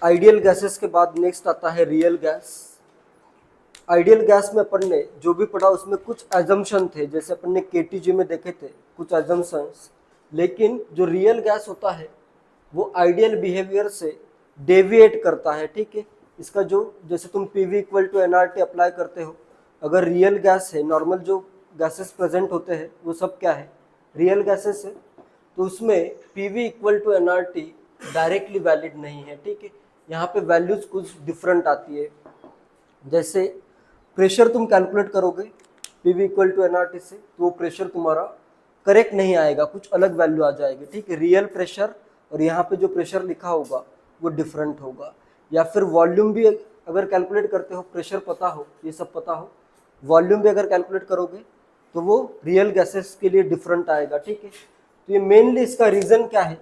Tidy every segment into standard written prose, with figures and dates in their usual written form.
Ideal gases के बाद next आता है रियल गैस। आइडियल गैस में अपन ने जो भी पढ़ा उसमें कुछ एजम्पशन थे, जैसे अपन ने केटीजी में देखे थे कुछ एजम्पशंस। लेकिन जो रियल गैस होता है वो आइडियल बिहेवियर से डेविएट करता है, ठीक है। इसका जो जैसे तुम PV equal to NRT apply करते हो, अगर रियल गैस है, नॉर्मल जो गैसेस प्रेजेंट होते हैं वो सब क्या है, रियल गैसेस है, तो उसमें PV equal to NRT directly valid नहीं है, ठीक है। यहाँ पे वैल्यूज कुछ डिफरेंट आती है। जैसे प्रेशर तुम कैलकुलेट करोगे पीवी इक्वल टू एनआरटी से, तो वो प्रेशर तुम्हारा करेक्ट नहीं आएगा, कुछ अलग वैल्यू आ जाएगी, ठीक है। रियल प्रेशर और यहाँ पे जो प्रेशर लिखा होगा वो डिफरेंट होगा। या फिर वॉल्यूम भी अगर कैलकुलेट करते हो, प्रेशर पता हो, ये सब पता हो, वॉल्यूम भी अगर कैलकुलेट करोगे तो वो रियल गैसेस के लिए डिफरेंट आएगा, ठीक है। तो ये मेनली इसका रीज़न क्या है,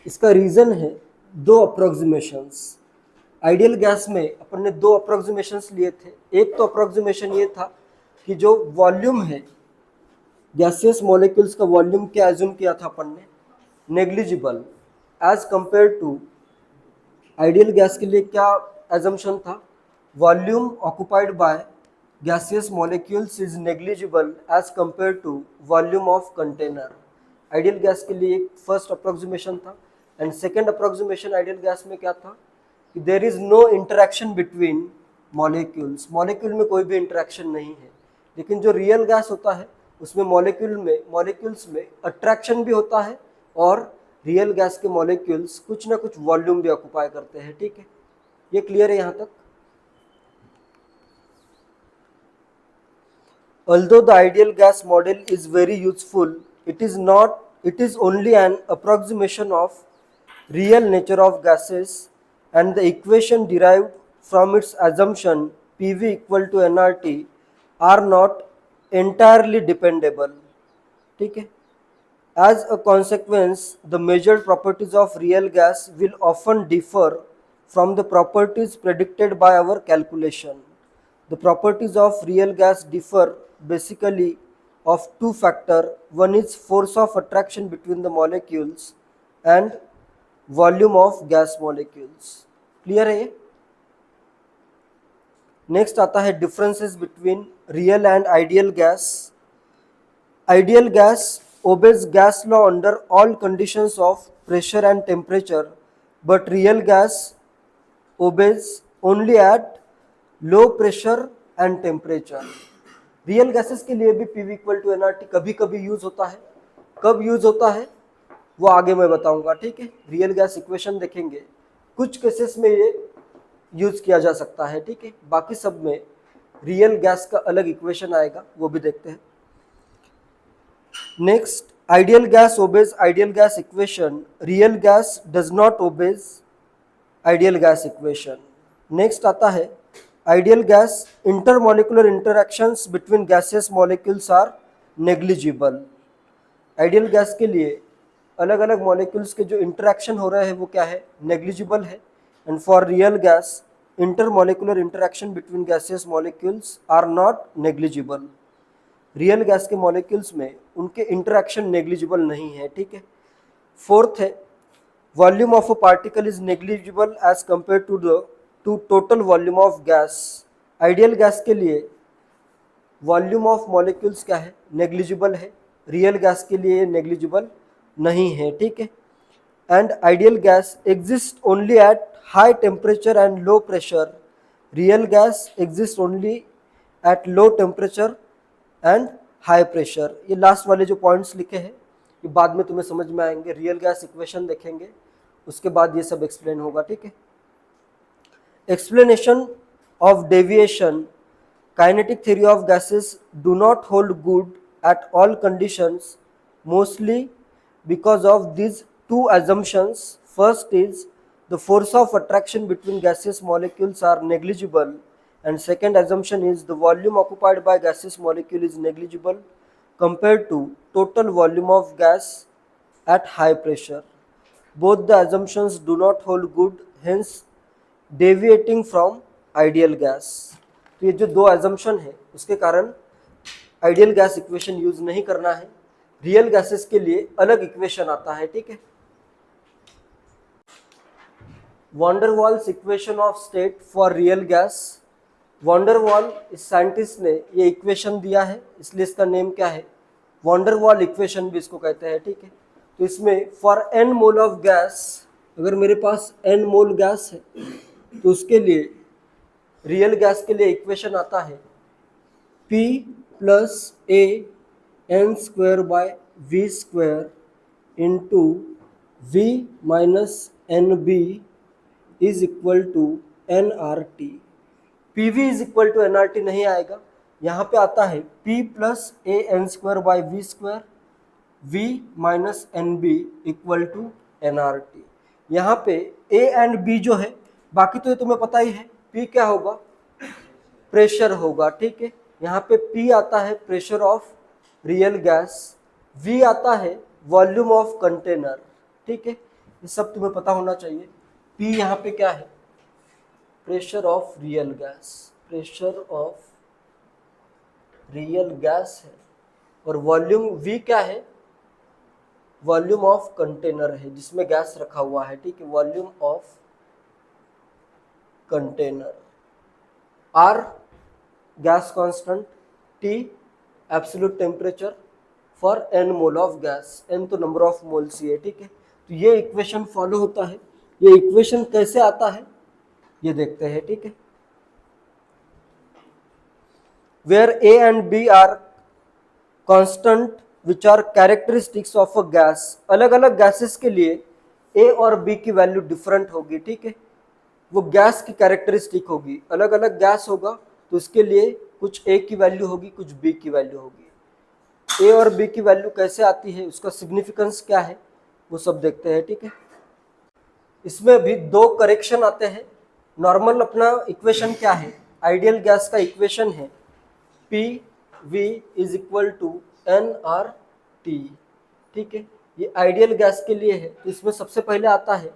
इसका रीज़न है दो अप्रोक्सीमेशंस। आइडियल गैस में अपन ने दो अप्रोक्सीमेशंस लिए थे। एक तो अप्रोक्सीमेशन ये था कि जो वॉल्यूम है, गैसियस मॉलिक्यूल्स का वॉल्यूम क्या एज्यूम किया था अपन ने, negligible, as compare to ideal gas के लिए क्या एजम्पशन था, volume occupied by gaseous molecules is negligible as compare to volume of container. Ideal gas के लिए एक फर्स्ट अप्रोक्सीमेशन था। And second approximation ideal gas में क्या था कि there is no interaction between molecules, molecule में कोई भी इंटरेक्शन नहीं है। लेकिन जो रियल गैस होता है उसमें मॉलिक्यूल्स में अट्रैक्शन भी होता है, और रियल गैस के मॉलिक्यूल्स कुछ ना कुछ वॉल्यूम भी ऑक्युपाई करते हैं, ठीक है। ये क्लियर है यहाँ तक। Although the ideal gas model is very useful, it is only an approximation of real nature of gases, and the equation derived from its assumption PV equal to nRT are not entirely dependable, ठीक है। As a consequence, the measured properties of real gas will often differ from the properties predicted by our calculation. The properties of real gas differ basically of two factors. One is force of attraction between the molecules and volume of gas molecules. Clear है ये? Next आता है differences between real and ideal gas. Ideal gas obeys gas law under all conditions of pressure and temperature, but real gas obeys only at low pressure and temperature. Real gases के लिए भी PV equal to NRT कभी कभी use होता है। कब use होता है वो आगे मैं बताऊंगा, ठीक है। रियल गैस इक्वेशन देखेंगे, कुछ केसेस में ये यूज किया जा सकता है, ठीक है। बाकी सब में रियल गैस का अलग इक्वेशन आएगा, वो भी देखते हैं। Next, ideal gas obeys ideal gas equation, real gas does not obeys ideal gas equation. Next आता है ideal gas, intermolecular interactions between gaseous molecules are negligible. Ideal gas के लिए अलग अलग मॉलिक्यूल्स के जो इंटरेक्शन हो रहे हैं वो क्या है, नेग्लिजिबल है। And for real gas, intermolecular interaction between gaseous molecules are not negligible. Real gas के मॉलिक्यूल्स में उनके इंटरेक्शन नेग्लिजिबल नहीं है, ठीक है। फोर्थ है, volume of a particle is negligible as compare to total volume of gas. Ideal gas के लिए वॉल्यूम ऑफ मॉलिक्यूल्स क्या है, नेग्लिजिबल है। रियल गैस के लिए नेग्लिजिबल नहीं है, ठीक है। And ideal gas exist only at high temperature and low pressure, real gas exist only at low temperature and high pressure. ये लास्ट वाले जो पॉइंट्स लिखे हैं ये बाद में तुम्हें समझ में आएंगे, रियल गैस इक्वेशन देखेंगे उसके बाद ये सब एक्सप्लेन होगा, ठीक है। Explanation of deviation. Kinetic theory of gases do not hold good at all conditions, mostly because of these two assumptions. First is the force of attraction between gaseous molecules are negligible, and second assumption is the volume occupied by gaseous molecule is negligible compared to total volume of gas at high pressure. Both the assumptions do not hold good, hence deviating from ideal gas. तो ये जो दो assumption है उसके कारण ideal gas equation use नहीं करना है, रियल गैसेस के लिए अलग इक्वेशन आता है, ठीक है। Van der Waals equation of state for real gas. Van der Waal इस साइंटिस्ट ने ये इक्वेशन दिया है, इसलिए इसका नेम क्या है, वॉन डर वाल इक्वेशन भी इसको कहते हैं, ठीक है। तो इसमें for n mole of gas, अगर मेरे पास n मोल गैस है तो उसके लिए, रियल गैस के लिए इक्वेशन आता है P plus A N square by V square into V minus N B is equal to N R T. P V is equal to N R T नहीं आएगा, यहाँ पे आता है P plus A N square by V square V minus N B equal to N R T. यहाँ पे A and B जो है, बाकी तो ये तुम्हें पता ही है, P क्या होगा, प्रेशर होगा, ठीक है। यहाँ पे P आता है pressure of real gas, V आता है वॉल्यूम ऑफ कंटेनर, ठीक है। ये सब तुम्हें पता होना चाहिए। P यहाँ पे क्या है, pressure of real gas, pressure of real gas है, और वॉल्यूम V क्या है, वॉल्यूम ऑफ कंटेनर है जिसमें गैस रखा हुआ है, ठीक है, volume of container. R gas constant, T absolute temperature for n mole of gas, n तो नंबर ऑफ मोल्स ही है, ठीक है। तो ये इक्वेशन फॉलो होता है। ये इक्वेशन कैसे आता है ये देखते हैं, ठीक है। Where A and B are constant which are characteristics of a gas, अलग अलग गैसेस के लिए A और B की वैल्यू डिफरेंट होगी, ठीक है। वो गैस की कैरेक्टरिस्टिक होगी, अलग अलग गैस होगा तो उसके लिए कुछ A की वैल्यू होगी, कुछ B की वैल्यू होगी। A और B की वैल्यू कैसे आती है, उसका सिग्निफिकेंस क्या है, वो सब देखते हैं, ठीक है। इसमें भी दो करेक्शन आते हैं। नॉर्मल अपना इक्वेशन क्या है, आइडियल गैस का इक्वेशन है P V is equal to N R T, ठीक है। ये आइडियल गैस के लिए है। तो इसमें सबसे पहले आता है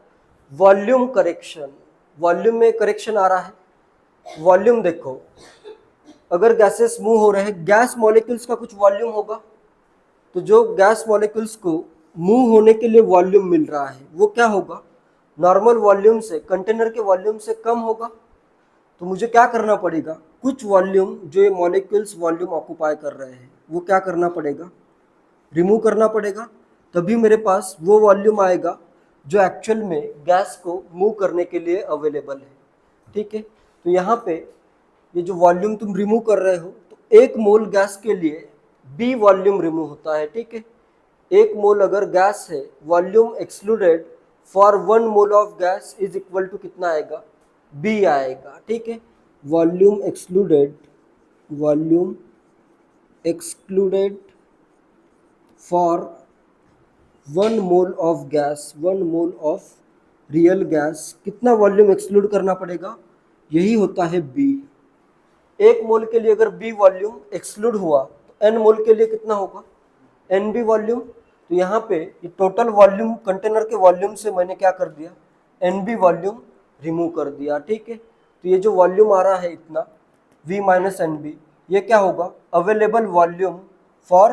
वॉल्यूम करेक्शन। वॉल्यूम में करेक्शन आ रहा है, वॉल्यूम देखो, अगर गैसेस मूव हो रहे हैं, गैस मॉलिक्यूल्स का कुछ वॉल्यूम होगा, तो जो गैस मॉलिक्यूल्स को मूव होने के लिए वॉल्यूम मिल रहा है वो क्या होगा, नॉर्मल वॉल्यूम से, कंटेनर के वॉल्यूम से कम होगा। तो मुझे क्या करना पड़ेगा, कुछ वॉल्यूम जो ये मॉलिक्यूल्स वॉल्यूम ऑक्यूपाई कर रहे हैं वो क्या करना पड़ेगा, रिमूव करना पड़ेगा, तभी मेरे पास वो वॉल्यूम आएगा जो एक्चुअल में गैस को मूव करने के लिए अवेलेबल है, ठीक है। तो यहाँ पे ये जो वॉल्यूम तुम रिमूव कर रहे हो, तो एक मोल गैस के लिए B वॉल्यूम रिमूव होता है, ठीक है। एक मोल अगर गैस है, volume excluded for 1 mole of gas is equal to कितना आएगा, B आएगा, ठीक है। Volume excluded for 1 mole of gas, 1 mole of real gas, कितना वॉल्यूम एक्सक्लूड करना पड़ेगा, यही होता है B। एक मोल के लिए अगर B वॉल्यूम एक्सक्लूड हुआ तो n मोल के लिए कितना होगा, NB वॉल्यूम। तो यहाँ पे ये टोटल वॉल्यूम, कंटेनर के वॉल्यूम से मैंने क्या कर दिया, NB वॉल्यूम रिमूव कर दिया, ठीक है। तो ये जो वॉल्यूम आ रहा है इतना V माइनस NB, ये क्या होगा, available volume for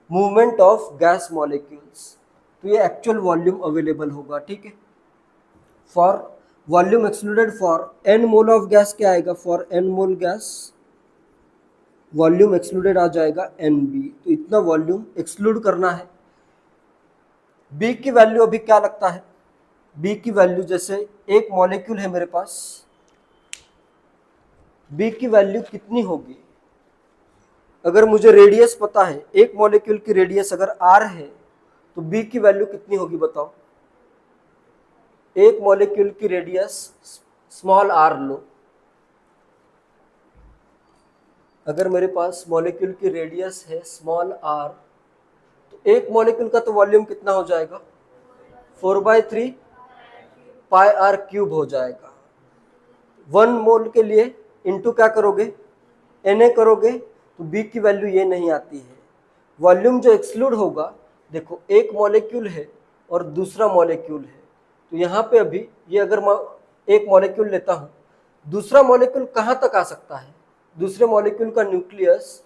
movement of gas molecules. तो ये एक्चुअल वॉल्यूम अवेलेबल होगा, ठीक है। For volume excluded for n mole of gas क्या आएगा, for n mole gas volume excluded आ जाएगा NB। तो इतना वॉल्यूम एक्सक्लूड करना है। B की वैल्यू अभी क्या लगता है, B की वैल्यू जैसे एक मॉलिक्यूल है मेरे पास, B की वैल्यू कितनी होगी, अगर मुझे रेडियस पता है, एक मॉलिक्यूल की रेडियस अगर r है तो B की वैल्यू कितनी होगी बताओ। एक मॉलिक्यूल की रेडियस स्मॉल r लो, अगर मेरे पास मॉलिक्यूल की रेडियस है स्मॉल r, तो एक मॉलिक्यूल का तो वॉल्यूम कितना हो जाएगा, 4/3 पाई r क्यूब हो जाएगा। 1 मोल के लिए इंटू क्या करोगे, Na करोगे, तो B की वैल्यू ये नहीं आती है। वॉल्यूम जो एक्सक्लूड होगा, देखो एक मॉलिक्यूल है और दूसरा मॉलिक्यूल है, तो यहाँ पे अभी ये अगर मैं एक मॉलिक्यूल लेता हूँ, दूसरा मॉलिक्यूल कहाँ तक आ सकता है, दूसरे मॉलिक्यूल का न्यूक्लियस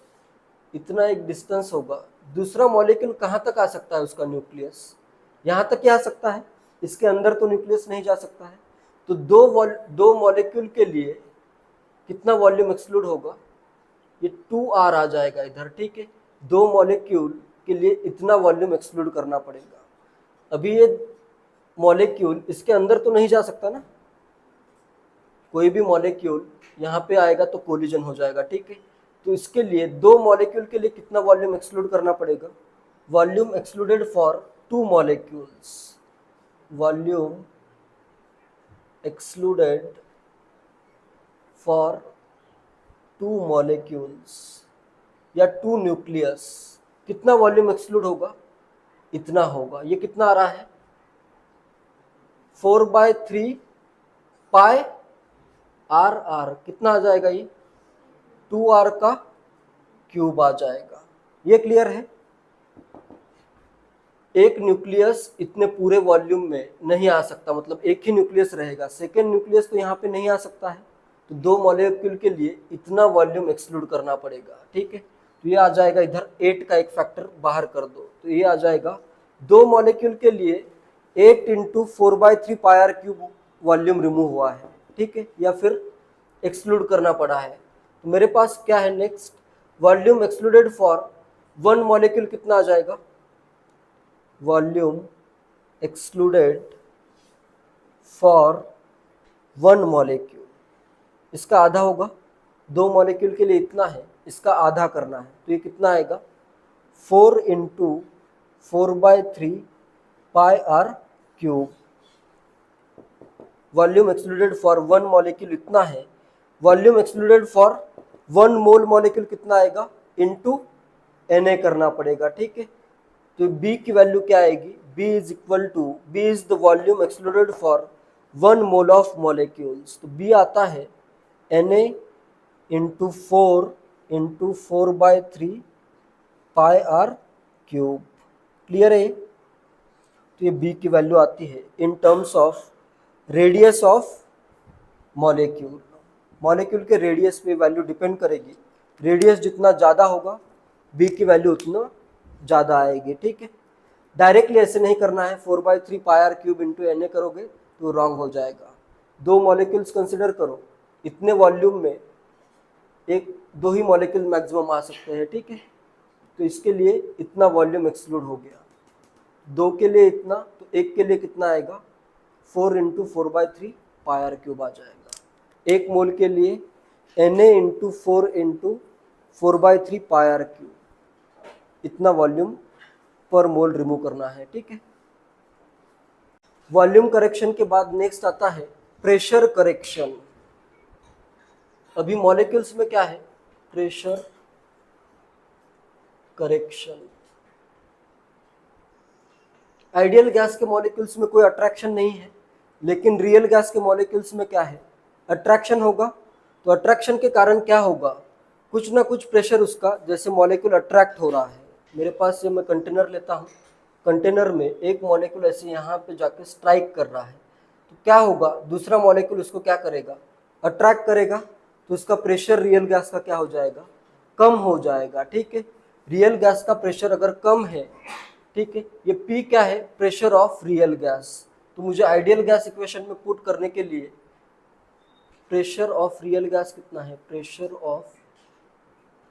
इतना एक डिस्टेंस होगा, दूसरा मॉलिक्यूल कहाँ तक आ सकता है, उसका न्यूक्लियस यहाँ तक ही आ सकता है, इसके अंदर तो न्यूक्लियस नहीं जा सकता है। तो दो मॉलिक्यूल के लिए कितना वॉल्यूम एक्सक्लूड होगा, ये 2R आ जाएगा इधर, ठीक है। दो मॉलिक्यूल के लिए इतना वॉल्यूम एक्सक्लूड करना पड़ेगा। अभी ये मॉलिक्यूल इसके अंदर तो नहीं जा सकता ना, कोई भी मॉलिक्यूल यहाँ पे आएगा तो कोलिजन हो जाएगा, ठीक है। तो इसके लिए दो मॉलिक्यूल के लिए कितना वॉल्यूम एक्सक्लूड करना पड़ेगा, volume excluded for two molecules, volume excluded for two molecules या टू न्यूक्लियस, कितना वॉल्यूम एक्सक्लूड होगा, इतना होगा। ये कितना आ रहा है, 4/3 पाई आर, कितना आ जाएगा, ये 2R का क्यूब आ जाएगा। ये क्लियर है। एक न्यूक्लियस इतने पूरे वॉल्यूम में नहीं आ सकता, मतलब एक ही न्यूक्लियस रहेगा, सेकेंड न्यूक्लियस तो यहाँ पे नहीं आ सकता है, तो दो मॉलिक्यूल के लिए इतना वॉल्यूम एक्सक्लूड करना पड़ेगा, ठीक है। तो ये आ जाएगा इधर 8 का एक फैक्टर बाहर कर दो, तो ये आ जाएगा दो मॉलिक्यूल के लिए 8 × 4/3 pi are cube volume remove हुआ है, ठीक है, या फिर एक्सक्लूड करना पड़ा है। तो मेरे पास क्या है next, volume excluded for one molecule कितना आ जाएगा, volume excluded for one molecule, इसका आधा होगा, दो मॉलिक्यूल के लिए इतना है, इसका आधा करना है, तो ये कितना आएगा 4 × 4/3 pi are cube. Volume excluded for one molecule इतना है, volume excluded for one mole molecule कितना आएगा, इनटू Na करना पड़ेगा, ठीक है। तो B की वैल्यू क्या आएगी, B is the volume excluded for one mole of molecules, तो B आता है Na × 4 × 4/3 pi are cube. Clear है। तो ये B की वैल्यू आती है in terms of radius of molecule. Molecule के रेडियस पे वैल्यू डिपेंड करेगी, रेडियस जितना ज़्यादा होगा B की वैल्यू उतना ज़्यादा आएगी, ठीक है। डायरेक्टली ऐसे नहीं करना है, 4/3 pi are cube into Na करोगे तो रॉन्ग हो जाएगा। दो मॉलिक्यूल्स कंसिडर करो, इतने वॉल्यूम में एक दो ही मॉलिक्यूल मैक्सिमम आ सकते हैं, ठीक है। तो इसके लिए इतना वॉल्यूम एक्सक्लूड हो गया, दो के लिए इतना, तो एक के लिए कितना आएगा 4 × 4/3 पाई आर क्यूब आ जाएगा। एक मोल के लिए Na × 4 × 4/3 पाई आर क्यूब, इतना वॉल्यूम पर मोल रिमूव करना है, ठीक है। वॉल्यूम करेक्शन के बाद नेक्स्ट आता है प्रेशर करेक्शन। अभी मॉलिक्यूल्स में क्या है, प्रेशर करेक्शन। आइडियल गैस के मॉलिक्यूल्स में कोई अट्रैक्शन नहीं है, लेकिन रियल गैस के मॉलिक्यूल्स में क्या है, अट्रैक्शन होगा। तो अट्रैक्शन के कारण क्या होगा, कुछ ना कुछ प्रेशर उसका, जैसे मॉलिक्यूल अट्रैक्ट हो रहा है। मेरे पास ये मैं कंटेनर लेता हूँ, कंटेनर में एक मॉलिक्यूल ऐसे यहाँ पे जाके स्ट्राइक कर रहा है, तो क्या होगा, दूसरा मॉलिक्यूल उसको क्या करेगा, अट्रैक्ट करेगा, तो उसका प्रेशर रियल गैस का क्या हो जाएगा, कम हो जाएगा, ठीक है। रियल गैस का प्रेशर अगर कम है, ठीक है, ये P क्या है, प्रेशर ऑफ रियल गैस। तो मुझे आइडियल गैस इक्वेशन में पुट करने के लिए प्रेशर ऑफ रियल गैस कितना है, pressure of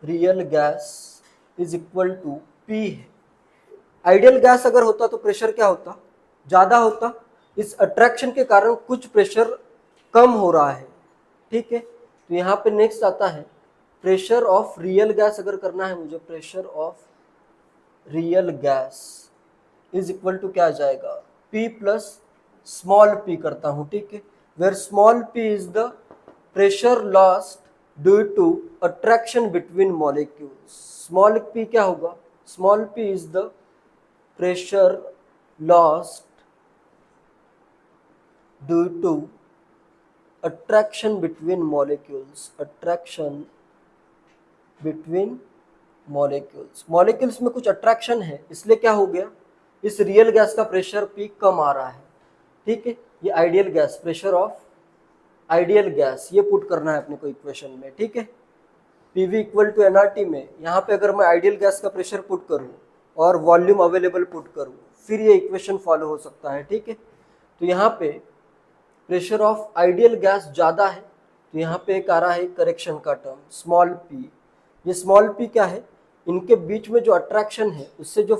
real gas is equal to P है। आइडियल गैस अगर होता तो प्रेशर क्या होता, ज़्यादा होता। इस अट्रैक्शन के कारण कुछ प्रेशर कम हो रहा है, ठीक है। तो यहाँ पे नेक्स्ट आता है प्रेशर ऑफ रियल गैस। अगर करना है मुझे, pressure of real gas is equal to क्या आ जाएगा, P प्लस स्मॉल p करता हूँ, ठीक है, where small p is the pressure lost due to attraction between molecules. Small p क्या होगा, small p is the pressure lost due to attraction between molecules, attraction between molecules. Molecules में कुछ attraction है, इसलिए क्या हो गया, इस रियल गैस का प्रेशर P कम आ रहा है, ठीक है। ये ideal gas, pressure of ideal gas, ये पुट करना है अपने को इक्वेशन में, ठीक है। PV इक्वल टू nRT में यहाँ पे अगर मैं आइडियल गैस का प्रेशर पुट करूँ और वॉल्यूम अवेलेबल पुट करूँ, फिर ये इक्वेशन फॉलो हो सकता है, ठीक है। तो यहाँ पे प्रेशर ऑफ आइडियल गैस ज़्यादा है, तो यहाँ पे एक आ रहा है करेक्शन का टर्म स्मॉल पी। ये स्मॉल पी क्या है, इनके बीच में जो अट्रैक्शन है उससे जो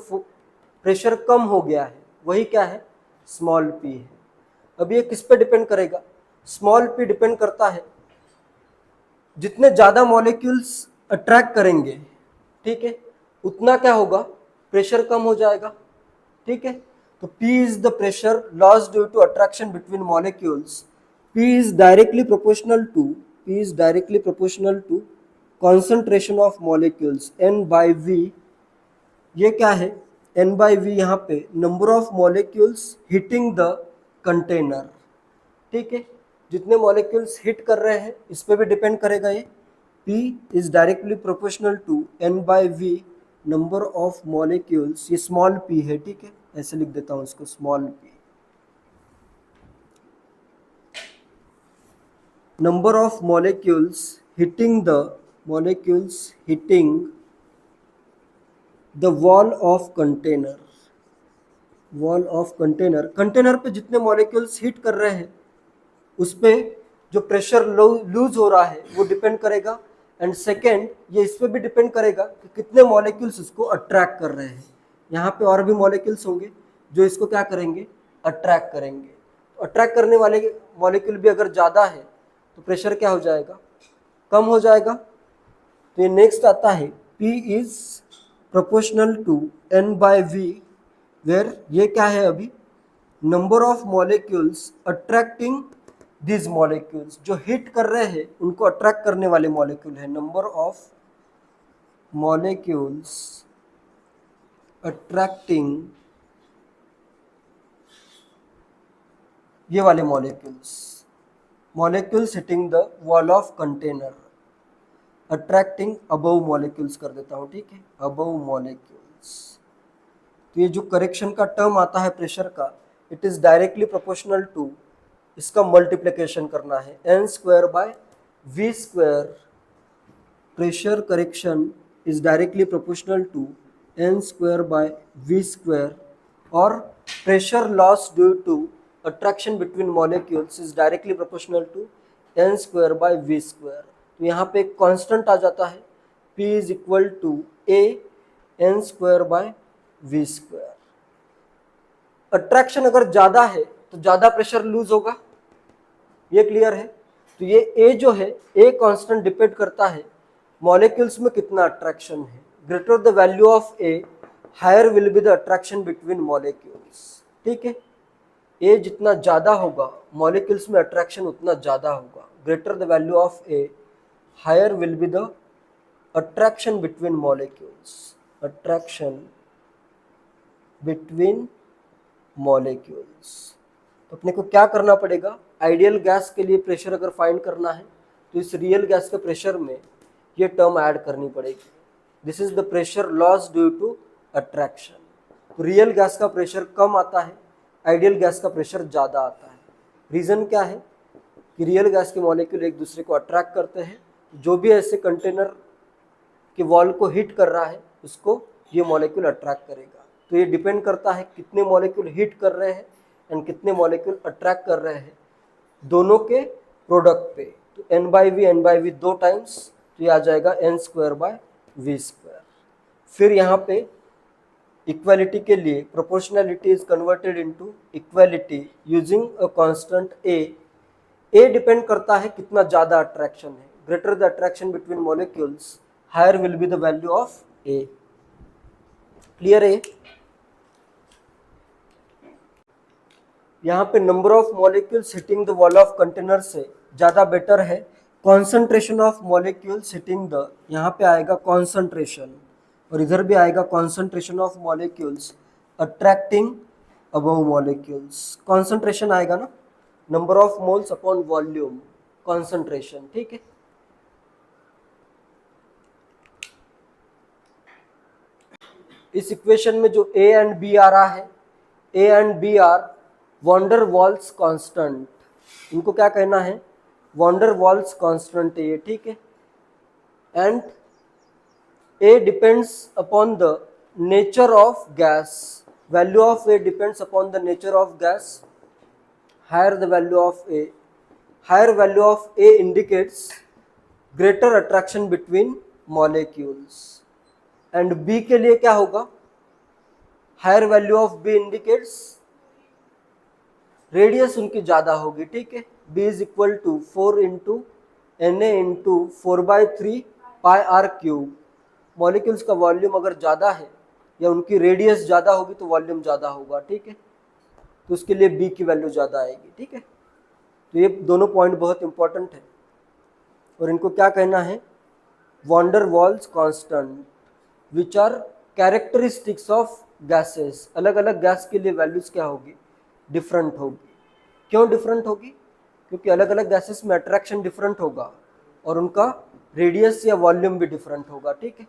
प्रेशर कम हो गया है वही क्या है, स्मॉल पी है। अब ये किस पे डिपेंड करेगा, स्मॉल पी डिपेंड करता है जितने ज़्यादा मॉलिक्यूल्स अट्रैक्ट करेंगे, ठीक है, उतना क्या होगा, प्रेशर कम हो जाएगा, ठीक है। तो P is the pressure loss due to attraction between molecules. P is directly proportional to concentration of molecules N by V। ये क्या है, N बाई V यहाँ पे number of molecules hitting the container, ठीक है, जितने मॉलिक्यूल्स हिट कर रहे हैं इस पे भी डिपेंड करेगा ये। P is directly proportional to N by V number of molecules, ये स्मॉल p है, ठीक है, ऐसे लिख देता हूं इसको small p, number of molecules hitting the wall of container, container पे जितने मॉलिक्यूल्स हिट कर रहे हैं उस पे जो प्रेशर लूज हो रहा है वो डिपेंड करेगा। एंड सेकेंड, ये इस पे भी डिपेंड करेगा कि कितने मॉलिक्यूल्स इसको अट्रैक्ट कर रहे हैं। यहाँ पे और भी मॉलिक्यूल्स होंगे जो इसको क्या करेंगे, अट्रैक्ट करेंगे। तो अट्रैक्ट करने वाले मॉलिक्यूल भी अगर ज़्यादा है तो प्रेशर क्या हो जाएगा, कम हो जाएगा। तो ये नेक्स्ट आता है P is proportional to N by V, where ये क्या है अभी, number of molecules attracting this molecules, जो हिट कर रहे हैं उनको अट्रैक्ट करने वाले मॉलिक्यूल है, नंबर ऑफ मॉलिक्यूल्स अट्रैक्टिंग ये वाले molecules hitting the wall of container, attracting above molecules कर देता हूँ, ठीक है, अबव मॉलिक्यूल्स। तो ये जो करेक्शन का टर्म आता है प्रेशर का, it is directly proportional to, इसका मल्टीप्लिकेशन करना है n square by v square. Pressure correction is directly proportional to n square by v square, और pressure loss due to attraction between molecules is directly proportional to n square by v square. तो यहाँ पे एक constant आ जाता है P is equal to a n square by v square. Attraction अगर ज़्यादा है तो ज़्यादा प्रेशर लूज होगा, ये क्लियर है। तो ये A जो है, A कांस्टेंट डिपेंड करता है मॉलिक्यूल्स में कितना अट्रैक्शन है। Greater the value of A higher will be the attraction between molecules, ठीक है। A जितना ज़्यादा होगा मॉलिक्यूल्स में अट्रैक्शन उतना ज़्यादा होगा। Greater the value of A higher will be the attraction between molecules, attraction between molecules. तो अपने को क्या करना पड़ेगा, आइडियल गैस के लिए प्रेशर अगर फाइंड करना है तो इस रियल गैस के प्रेशर में ये टर्म ऐड करनी पड़ेगी। This is the pressure loss due to attraction. तो रियल गैस का प्रेशर कम आता है, आइडियल गैस का प्रेशर ज़्यादा आता है। रीज़न क्या है कि रियल गैस के मॉलिक्यूल एक दूसरे को अट्रैक्ट करते हैं, जो भी ऐसे कंटेनर के वॉल को हिट कर रहा है उसको ये मॉलिक्यूल अट्रैक्ट करेगा। तो ये डिपेंड करता है कितने मॉलिक्यूल हिट कर रहे हैं एंड कितने मॉलिक्यूल अट्रैक्ट कर रहे हैं, दोनों के प्रोडक्ट पे। तो n बाई वी दो टाइम्स, तो ये आ जाएगा n square by V square. फिर यहाँ पे इक्वालिटी के लिए proportionality is converted into equality using a constant a। a depend करता है कितना ज़्यादा अट्रैक्शन है। Greater the attraction between molecules higher will be the value of a। Clear है। यहाँ पे number of molecules hitting the wall of container से ज़्यादा बेटर है concentration of molecules hitting the, यहाँ पे आएगा कॉन्सेंट्रेशन और इधर भी आएगा concentration of molecules attracting above molecules. Concentration आएगा ना, number of moles upon volume, concentration, ठीक है। इस इक्वेशन में जो A एंड B आ रहा है, A and B are van der Waals constant, इनको क्या कहना है, वॉन्डर वॉल्स कांस्टेंट है ये, ठीक है। And A depends upon the nature of gas, value of A depends upon the nature of gas, higher the value of A, higher value of A indicates greater attraction between molecules, and B के लिए क्या होगा, higher value of B indicates radius उनकी ज़्यादा होगी, ठीक है। B is equal to 4 into Na into 4/3 pi are cube. Molecules का वॉल्यूम अगर ज़्यादा है या उनकी रेडियस ज़्यादा होगी तो वॉल्यूम ज़्यादा होगा, ठीक है। तो उसके लिए B की वैल्यू ज़्यादा आएगी, ठीक है। तो ये दोनों पॉइंट बहुत इंपॉर्टेंट है और इनको क्या कहना है, van der Waals constant which are characteristics of gases. अलग अलग गैस के लिए वैल्यूज क्या होगी, डिफरेंट होगी। क्यों डिफरेंट होगी, क्योंकि अलग अलग गैसेस में अट्रैक्शन डिफरेंट होगा और उनका रेडियस या वॉल्यूम भी डिफरेंट होगा, ठीक है।